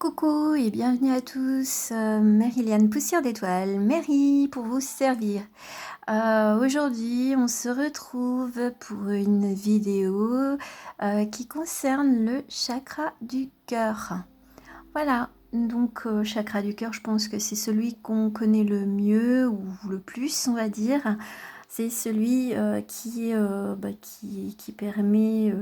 Coucou et bienvenue à tous, Marie-Liane Poussière d'étoiles, Mary pour vous servir. Aujourd'hui, on se retrouve pour une vidéo qui concerne le chakra du cœur. Voilà, donc chakra du cœur, je pense que c'est celui qu'on connaît le mieux ou le plus, on va dire. C'est celui qui permet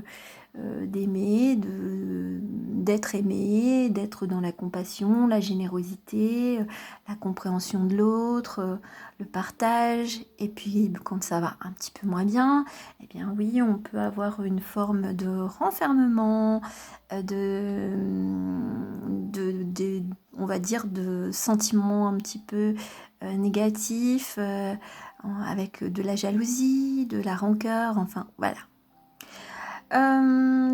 d'aimer, d'être aimé, d'être dans la compassion, la générosité, la compréhension de l'autre, le partage. Et puis quand ça va un petit peu moins bien, eh bien oui, on peut avoir une forme de renfermement, on va dire de sentiments un petit peu négatifs, avec de la jalousie, de la rancœur, enfin voilà.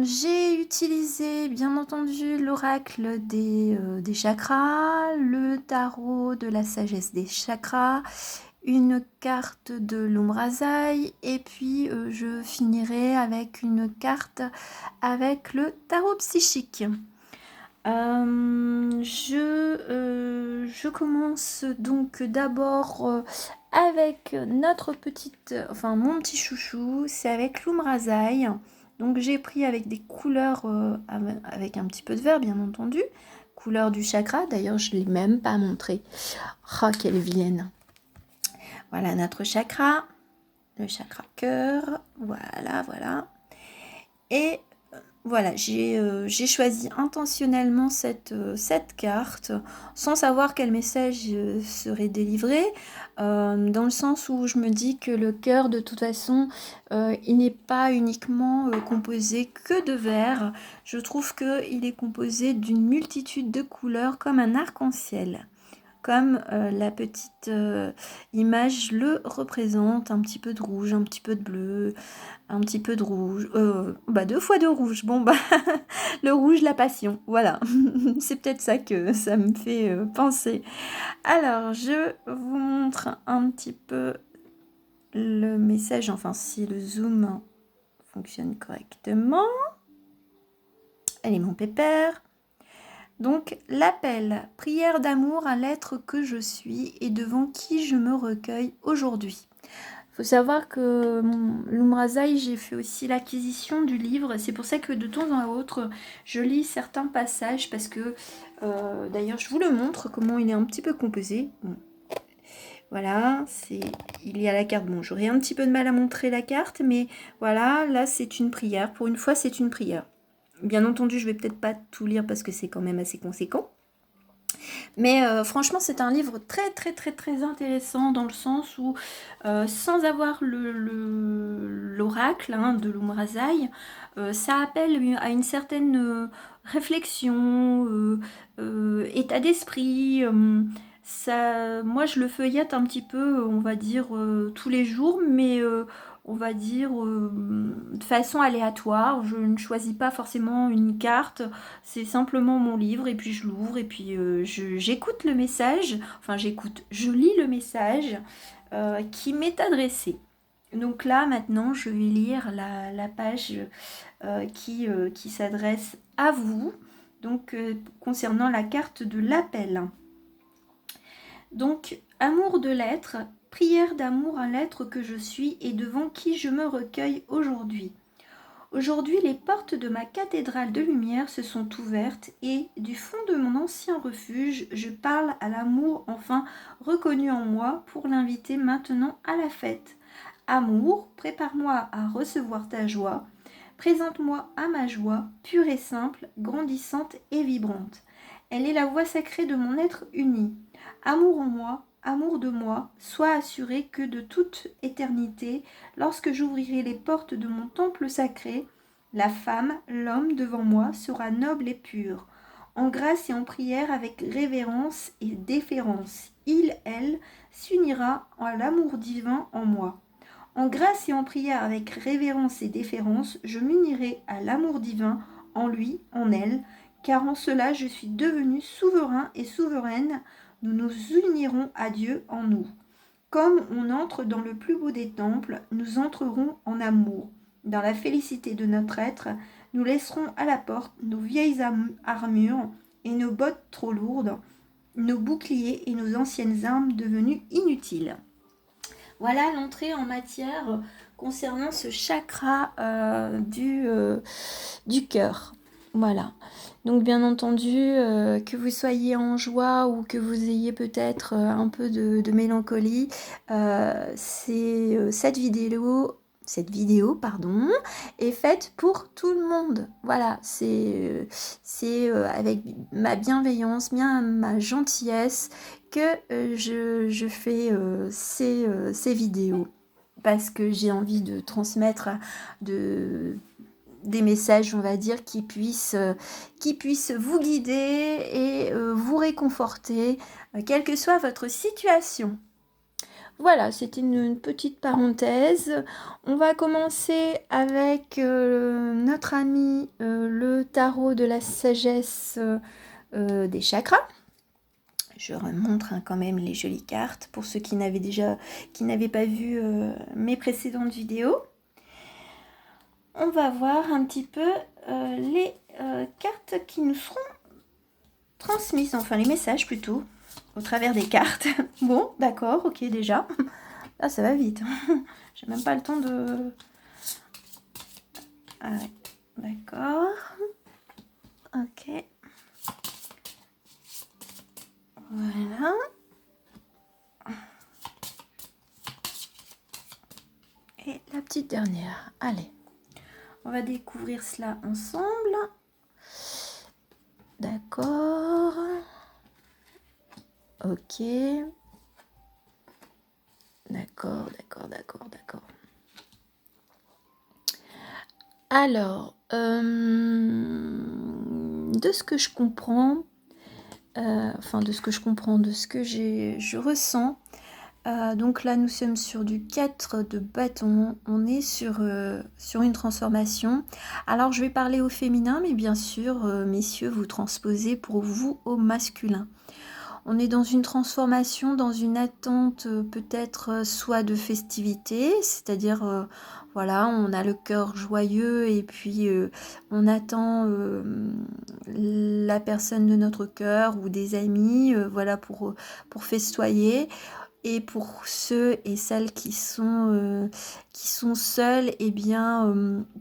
J'ai utilisé bien entendu l'oracle des chakras, le tarot de la sagesse des chakras, une carte de l'Ombrazaï et puis je finirai avec une carte avec le tarot psychique. Je commence donc d'abord avec mon petit chouchou, c'est avec l'Ombrazaï. Donc j'ai pris avec des couleurs, avec un petit peu de vert bien entendu, couleur du chakra, d'ailleurs je ne l'ai même pas montré. Oh quelle vilaine. Voilà notre chakra, le chakra cœur, voilà. Et voilà, j'ai choisi intentionnellement cette carte sans savoir quel message serait délivré, dans le sens où je me dis que le cœur, de toute façon, il n'est pas uniquement composé que de vert. Je trouve qu'il est composé d'une multitude de couleurs comme un arc-en-ciel. Comme la petite image le représente, un petit peu de rouge, un petit peu de bleu, un petit peu de rouge, 2 fois de rouge, bon bah, le rouge, la passion, voilà, c'est peut-être ça que ça me fait penser. Alors, je vous montre un petit peu le message, enfin si le zoom fonctionne correctement. Allez mon pépère. Donc, l'appel, prière d'amour à l'être que je suis et devant qui je me recueille aujourd'hui. Il faut savoir que l'Ombrazaï, j'ai fait aussi l'acquisition du livre. C'est pour ça que de temps en autre, je lis certains passages parce que, d'ailleurs, je vous le montre comment il est un petit peu composé. Bon. Voilà, il y a la carte. Bon, j'aurais un petit peu de mal à montrer la carte, mais voilà, là, c'est une prière. Pour une fois, c'est une prière. Bien entendu, je vais peut-être pas tout lire parce que c'est quand même assez conséquent. Mais franchement, c'est un livre très intéressant dans le sens où, sans avoir l'oracle de l'Ombrazaï, ça appelle à une certaine réflexion, état d'esprit. Moi, je le feuillette un petit peu, on va dire, tous les jours, mais on va dire de façon aléatoire. Je ne choisis pas forcément une carte, c'est simplement mon livre et puis je l'ouvre et puis j'écoute le message, je lis le message qui m'est adressé. Donc là maintenant je vais lire la page qui s'adresse à vous, donc concernant la carte de l'appel. Donc, amour de l'être, prière d'amour à l'être que je suis et devant qui je me recueille aujourd'hui. Aujourd'hui, les portes de ma cathédrale de lumière se sont ouvertes et, du fond de mon ancien refuge, je parle à l'amour enfin reconnu en moi pour l'inviter maintenant à la fête. Amour, prépare-moi à recevoir ta joie, présente-moi à ma joie, pure et simple, grandissante et vibrante. Elle est la voix sacrée de mon être uni. Amour en moi, amour de moi, sois assuré que de toute éternité, lorsque j'ouvrirai les portes de mon temple sacré, la femme, l'homme devant moi sera noble et pur, en grâce et en prière avec révérence et déférence. Il, elle, s'unira à l'amour divin en moi. En grâce et en prière avec révérence et déférence, je m'unirai à l'amour divin en lui, en elle, car en cela je suis devenu souverain et souveraine. Nous nous unirons à Dieu en nous. Comme on entre dans le plus beau des temples, nous entrerons en amour. Dans la félicité de notre être, nous laisserons à la porte nos vieilles armures et nos bottes trop lourdes, nos boucliers et nos anciennes armes devenues inutiles. Voilà l'entrée en matière concernant ce chakra du cœur. Voilà. Donc bien entendu, que vous soyez en joie ou que vous ayez peut-être un peu de mélancolie, cette vidéo, pardon, est faite pour tout le monde. Voilà, c'est avec ma bienveillance, bien ma gentillesse que je fais ces vidéos. Parce que j'ai envie de transmettre des messages, on va dire, qui puissent vous guider et vous réconforter, quelle que soit votre situation. Voilà, c'était une petite parenthèse. On va commencer avec notre ami le tarot de la sagesse des chakras. Je remontre quand même les jolies cartes pour ceux qui n'avaient pas vu mes précédentes vidéos. On va voir un petit peu les cartes qui nous seront transmises, enfin les messages plutôt, au travers des cartes. Bon, d'accord, ok déjà. Là, ça va vite. J'ai même pas le temps de... Ah ouais, d'accord. Ok. Voilà. Et la petite dernière. Allez. On va découvrir cela ensemble. D'accord. Ok. D'accord. Alors, de ce que je comprends, de ce que je ressens, donc là, nous sommes sur du 4 de bâton. On est sur une transformation. Alors, je vais parler au féminin, mais bien sûr, messieurs, vous transposez pour vous au masculin. On est dans une transformation, dans une attente peut-être soit de festivité, c'est-à-dire, voilà, on a le cœur joyeux et puis on attend la personne de notre cœur ou des amis, voilà, pour festoyer. Et pour ceux et celles qui sont seuls, eh bien,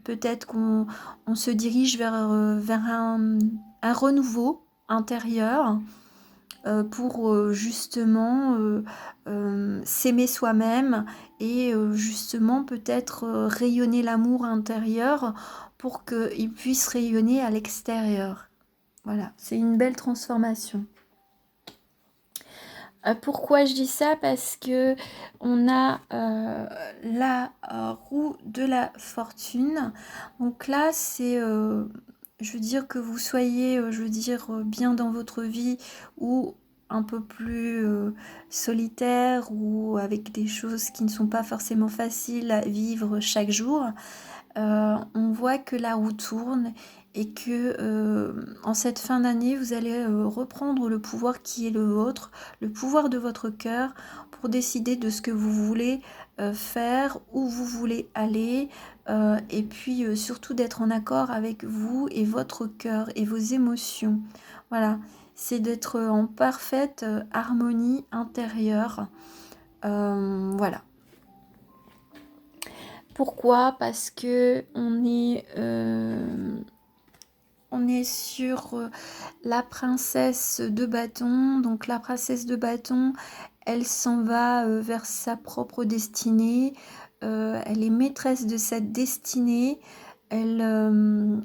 peut-être qu'on se dirige vers un renouveau intérieur pour justement s'aimer soi-même et justement peut-être rayonner l'amour intérieur pour qu'il puisse rayonner à l'extérieur. Voilà, c'est une belle transformation. Pourquoi je dis ça? Parce que on a la roue de la fortune. Donc là, c'est, je veux dire que vous soyez, bien dans votre vie ou un peu plus solitaire ou avec des choses qui ne sont pas forcément faciles à vivre chaque jour. On voit que la roue tourne et que en cette fin d'année, vous allez reprendre le pouvoir qui est le vôtre, le pouvoir de votre cœur pour décider de ce que vous voulez faire, où vous voulez aller et puis surtout d'être en accord avec vous et votre cœur et vos émotions. Voilà, c'est d'être en parfaite harmonie intérieure. Voilà. Pourquoi? Parce que on est sur la princesse de bâton. Donc la princesse de bâton, elle s'en va vers sa propre destinée. Elle est maîtresse de sa destinée. Elle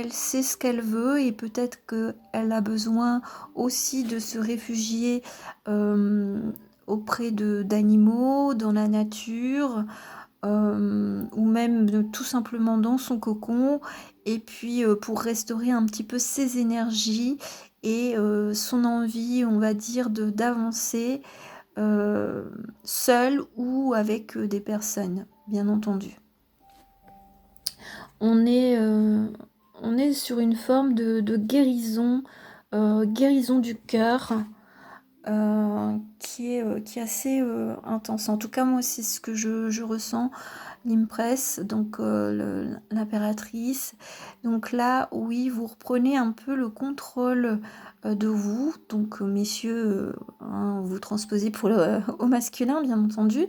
sait ce qu'elle veut et peut-être qu'elle a besoin aussi de se réfugier auprès d'animaux, dans la nature. Ou même tout simplement dans son cocon et puis pour restaurer un petit peu ses énergies et son envie, on va dire, d'avancer seul ou avec des personnes, bien entendu. On est sur une forme de guérison, guérison du cœur. qui est assez intense. En tout cas, moi, c'est ce que je ressens. L'Impress, donc l'impératrice. Donc là, oui, vous reprenez un peu le contrôle de vous. Donc, messieurs, hein, vous transposez pour au masculin, bien entendu.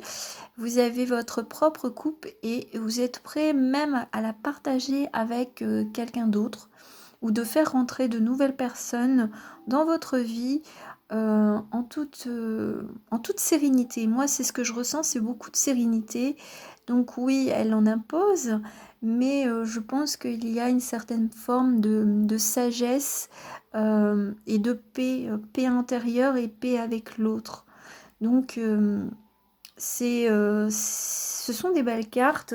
Vous avez votre propre coupe et vous êtes prêt même à la partager avec quelqu'un d'autre ou de faire rentrer de nouvelles personnes dans votre vie en toute sérénité. Moi, c'est ce que je ressens, c'est beaucoup de sérénité. Donc oui, elle en impose, mais je pense qu'il y a une certaine forme de sagesse et de paix, paix intérieure et paix avec l'autre. Donc ce sont des belles cartes,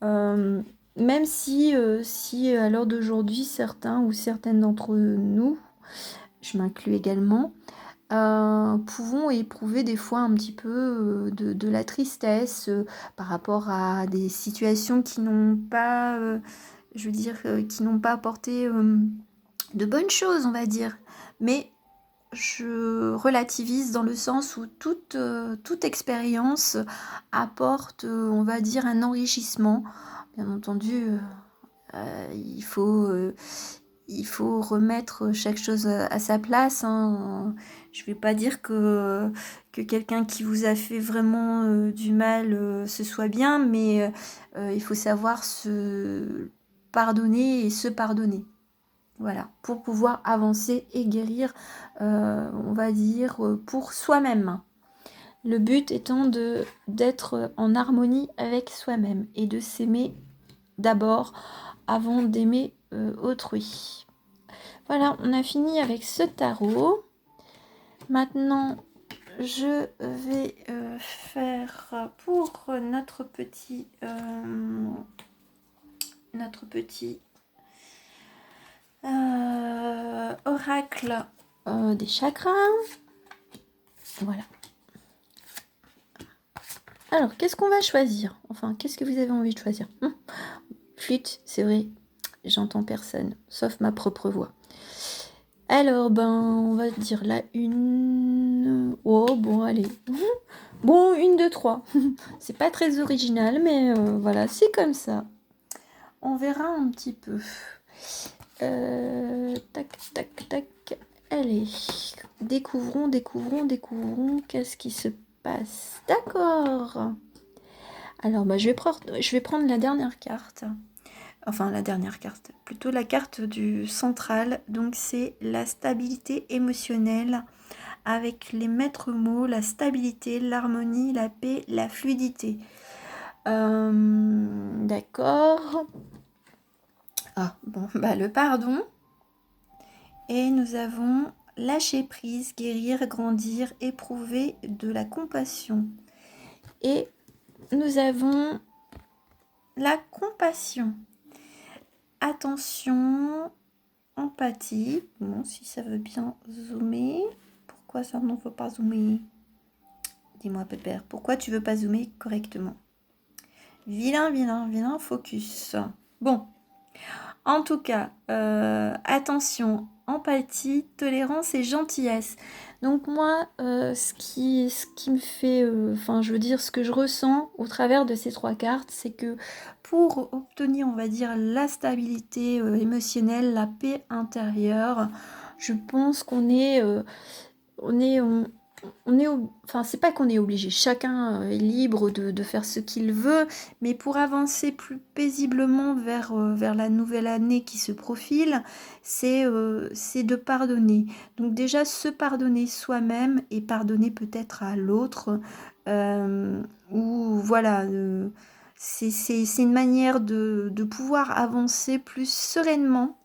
même si à l'heure d'aujourd'hui, certains ou certaines d'entre nous, je m'inclus également, pouvons éprouver des fois un petit peu de la tristesse par rapport à des situations qui n'ont pas, je veux dire, qui n'ont pas apporté de bonnes choses, on va dire. Mais je relativise dans le sens où toute expérience apporte, on va dire, un enrichissement. Bien entendu, il faut remettre chaque chose à sa place, hein. Je ne vais pas dire que quelqu'un qui vous a fait vraiment du mal, ce soit bien, mais il faut savoir se pardonner et se pardonner. Voilà, pour pouvoir avancer et guérir, on va dire, pour soi-même. Le but étant d'être en harmonie avec soi-même et de s'aimer d'abord avant d'aimer autrui. Voilà, on a fini avec ce tarot. Maintenant, je vais faire pour notre petit oracle des chakras. Voilà. Alors, qu'est-ce qu'on va choisir? Enfin, qu'est-ce que vous avez envie de choisir? Flûte, c'est vrai, j'entends personne, sauf ma propre voix. Alors, on va dire la une... Oh, bon, allez. Bon, une, deux, trois. C'est pas très original, mais voilà, c'est comme ça. On verra un petit peu. Tac, tac, tac. Allez, découvrons. Qu'est-ce qui se passe? D'accord. Alors, je vais prendre la dernière carte. Enfin, la dernière carte. Plutôt la carte du central. Donc, c'est la stabilité émotionnelle avec les maîtres mots, la stabilité, l'harmonie, la paix, la fluidité. D'accord. Ah, bon, le pardon. Et nous avons lâcher prise, guérir, grandir, éprouver de la compassion. Et nous avons la compassion. Attention, empathie. Bon, si ça veut bien zoomer. Pourquoi ça ne veut pas zoomer? Dis-moi, Pépère, pourquoi tu veux pas zoomer correctement? Vilain focus. Bon, en tout cas, attention, empathie, tolérance et gentillesse. Donc moi, ce qui me fait, je veux dire, ce que je ressens au travers de ces trois cartes, c'est que pour obtenir, on va dire, la stabilité émotionnelle, la paix intérieure, je pense qu'on est, c'est pas qu'on est obligé, chacun est libre de faire ce qu'il veut, mais pour avancer plus paisiblement vers la nouvelle année qui se profile, c'est de pardonner. Donc déjà se pardonner soi-même et pardonner peut-être à l'autre, ou voilà, c'est une manière de pouvoir avancer plus sereinement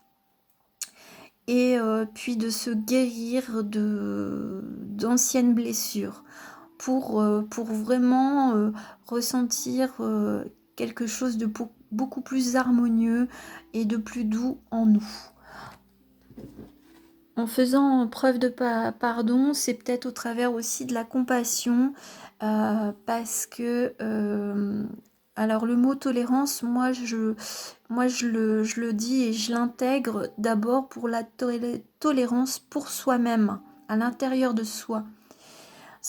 et puis de se guérir d'anciennes blessures pour vraiment ressentir quelque chose de beaucoup plus harmonieux et de plus doux en nous. En faisant preuve de pardon, c'est peut-être au travers aussi de la compassion, parce que alors le mot tolérance, moi je le dis et je l'intègre d'abord pour la tolérance pour soi-même, à l'intérieur de soi.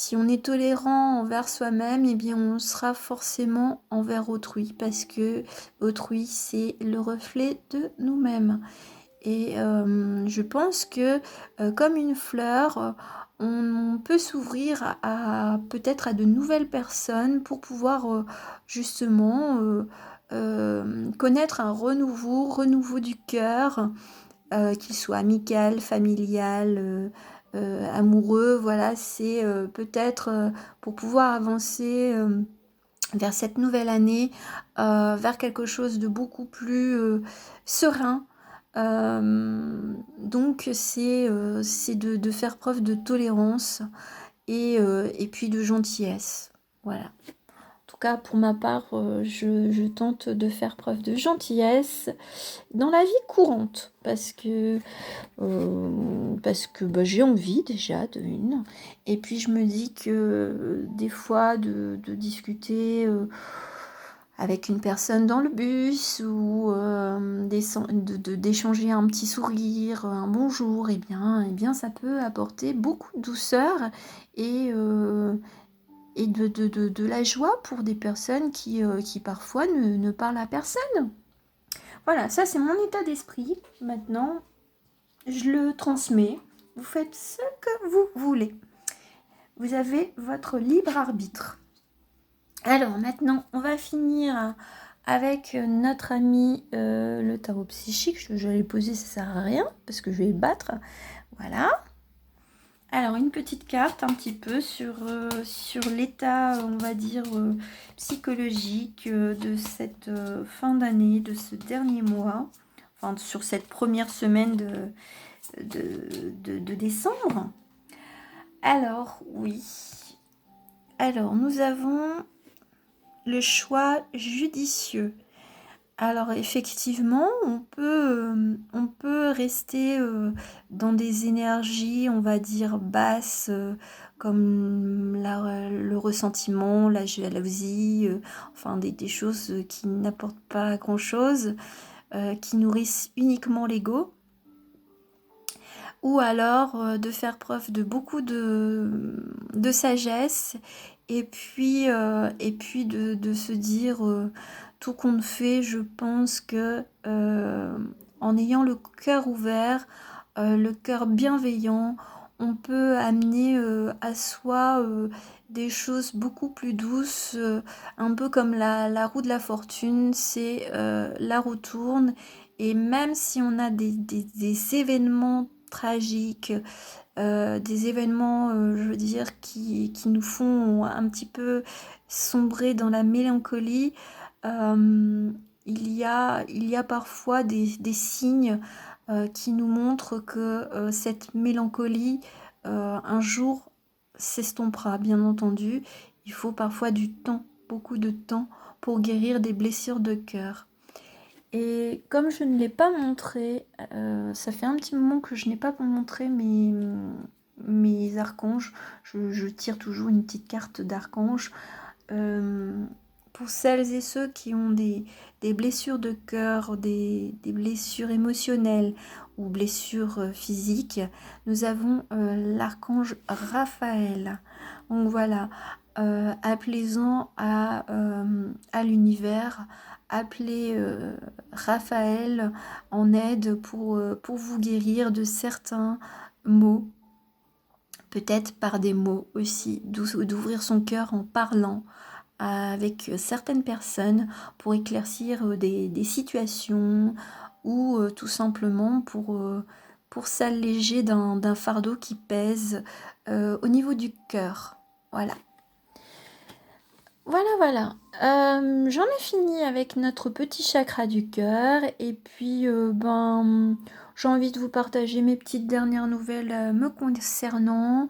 Si on est tolérant envers soi-même, eh bien on sera forcément envers autrui, parce que autrui, c'est le reflet de nous-mêmes. Et je pense que comme une fleur, on peut s'ouvrir peut-être à de nouvelles personnes pour pouvoir justement connaître un renouveau du cœur, qu'il soit amical, familial, amoureux. Voilà, c'est peut-être pour pouvoir avancer vers cette nouvelle année, vers quelque chose de beaucoup plus serein. Donc c'est de faire preuve de tolérance et puis de gentillesse. Voilà. En tout cas, pour ma part, je tente de faire preuve de gentillesse dans la vie courante parce que bah, j'ai envie déjà de une. Et puis je me dis que des fois de discuter avec une personne dans le bus ou d'échanger un petit sourire, un bonjour, eh bien ça peut apporter beaucoup de douceur et, de la joie pour des personnes qui parfois ne parlent à personne. Voilà, ça c'est mon état d'esprit. Maintenant, je le transmets. Vous faites ce que vous voulez. Vous avez votre libre arbitre. Alors maintenant, on va finir avec notre ami le tarot psychique. Je vais le poser, ça sert à rien parce que je vais le battre. Voilà. Alors une petite carte un petit peu sur l'état, on va dire, psychologique de cette fin d'année, de ce dernier mois. Enfin, sur cette première semaine de décembre. Alors, oui. Alors, nous avons le choix judicieux. Alors, effectivement, on peut rester dans des énergies, on va dire, basses, comme le ressentiment, la jalousie, enfin des choses qui n'apportent pas grand-chose, qui nourrissent uniquement l'ego. Ou alors de faire preuve de beaucoup de sagesse et puis de se dire tout compte fait, je pense que en ayant le cœur ouvert, le cœur bienveillant, on peut amener à soi des choses beaucoup plus douces, un peu comme la roue de la fortune, c'est la roue tourne. Et même si on a des événements tragiques, des événements, je veux dire, qui nous font un petit peu sombrer dans la mélancolie, il y a parfois des signes qui nous montrent que cette mélancolie, un jour, s'estompera, bien entendu. Il faut parfois du temps, beaucoup de temps, pour guérir des blessures de cœur. Et comme je ne l'ai pas montré, ça fait un petit moment que je n'ai pas montré mes archanges. Je tire toujours une petite carte d'archange. Pour celles et ceux qui ont des blessures de cœur, des blessures émotionnelles ou blessures physiques, nous avons l'archange Raphaël. Donc voilà, appelez-en à l'univers. Appelez Raphaël en aide pour vous guérir de certains maux, peut-être par des mots aussi, d'ouvrir son cœur en parlant avec certaines personnes pour éclaircir des situations ou tout simplement pour s'alléger d'un fardeau qui pèse au niveau du cœur. Voilà. Voilà. J'en ai fini avec notre petit chakra du cœur et puis j'ai envie de vous partager mes petites dernières nouvelles me concernant.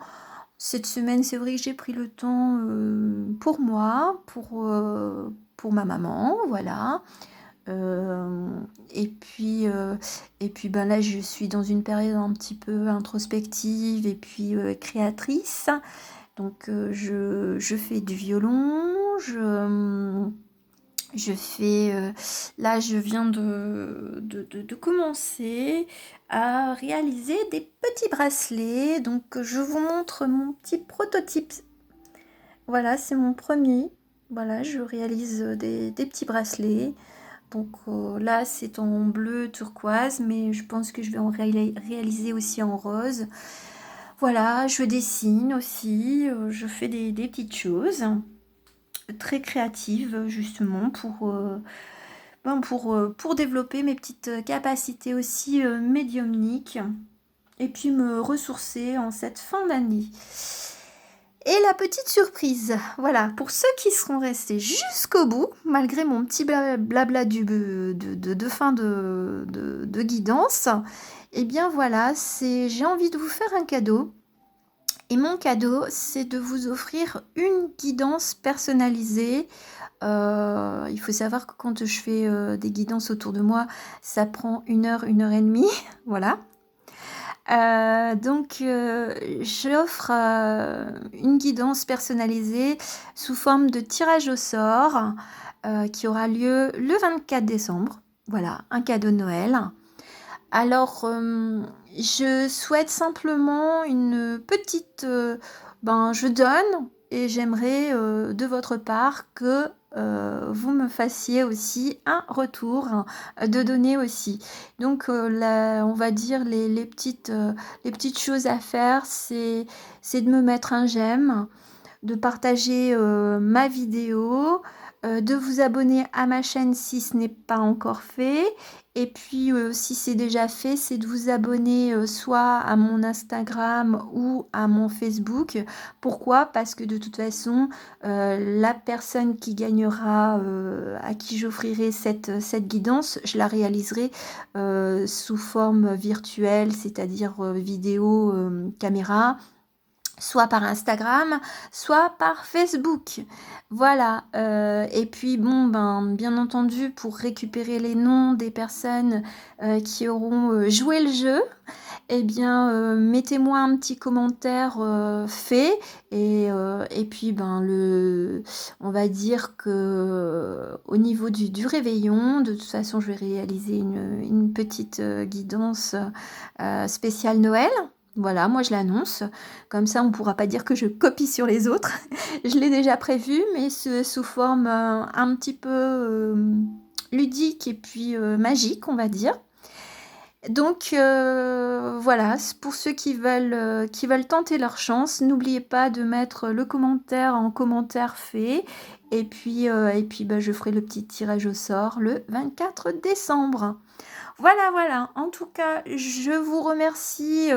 Cette semaine, c'est vrai que j'ai pris le temps pour moi, pour ma maman, voilà. Et puis là, je suis dans une période un petit peu introspective et puis créatrice. Donc je fais du violon, je fais... là, je viens de commencer à réaliser des petits bracelets. Donc je vous montre mon petit prototype Voilà, c'est mon premier. Voilà, je réalise des petits bracelets. Donc là, c'est en bleu turquoise, mais je pense que je vais en réaliser aussi en rose. Voilà, je dessine aussi, je fais des petites choses très créatives justement pour développer mes petites capacités aussi médiumniques et puis me ressourcer en cette fin d'année. Et la petite surprise, voilà, pour ceux qui seront restés jusqu'au bout, malgré mon petit blabla de fin de guidance, et bien voilà, j'ai envie de vous faire un cadeau. Et mon cadeau, c'est de vous offrir une guidance personnalisée. Il faut savoir que quand je fais des guidances autour de moi, ça prend 1 heure et demie, voilà. Donc j'offre une guidance personnalisée sous forme de tirage au sort qui aura lieu le 24 décembre. Voilà, un cadeau de Noël. Alors, je souhaite simplement une petite, je donne et j'aimerais de votre part que vous me fassiez aussi un retour de donner aussi. Donc, on va dire les petites choses à faire, c'est de me mettre un j'aime, de partager ma vidéo, de vous abonner à ma chaîne si ce n'est pas encore fait. Et puis si c'est déjà fait, c'est de vous abonner soit à mon Instagram ou à mon Facebook. Pourquoi? Parce que de toute façon, la personne qui gagnera, à qui j'offrirai cette guidance, je la réaliserai sous forme virtuelle, c'est-à-dire vidéo, caméra, soit par Instagram, soit par Facebook. Voilà, et puis bon, bien entendu, pour récupérer les noms des personnes qui auront joué le jeu, eh bien, mettez-moi un petit commentaire fait et puis on va dire que au niveau du réveillon, de toute façon, je vais réaliser une petite guidance spéciale Noël. Voilà, moi je l'annonce. Comme ça, on ne pourra pas dire que je copie sur les autres. Je l'ai déjà prévu, mais sous forme un petit peu ludique et puis magique, on va dire. Donc voilà, pour ceux qui veulent tenter leur chance, n'oubliez pas de mettre le commentaire en commentaire fait. Et puis, je ferai le petit tirage au sort le 24 décembre. Voilà, voilà. En tout cas, je vous remercie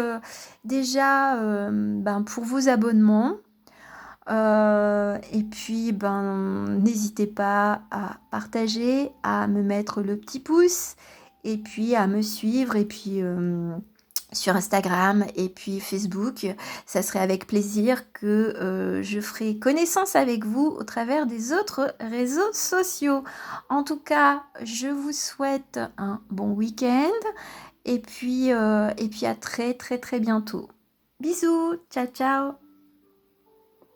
déjà pour vos abonnements. Et puis, n'hésitez pas à partager, à me mettre le petit pouce, et puis à me suivre, et puis sur Instagram et puis Facebook. Ça serait avec plaisir que je ferai connaissance avec vous au travers des autres réseaux sociaux. En tout cas, je vous souhaite un bon week-end, et puis à très très très bientôt. Bisous, ciao ciao.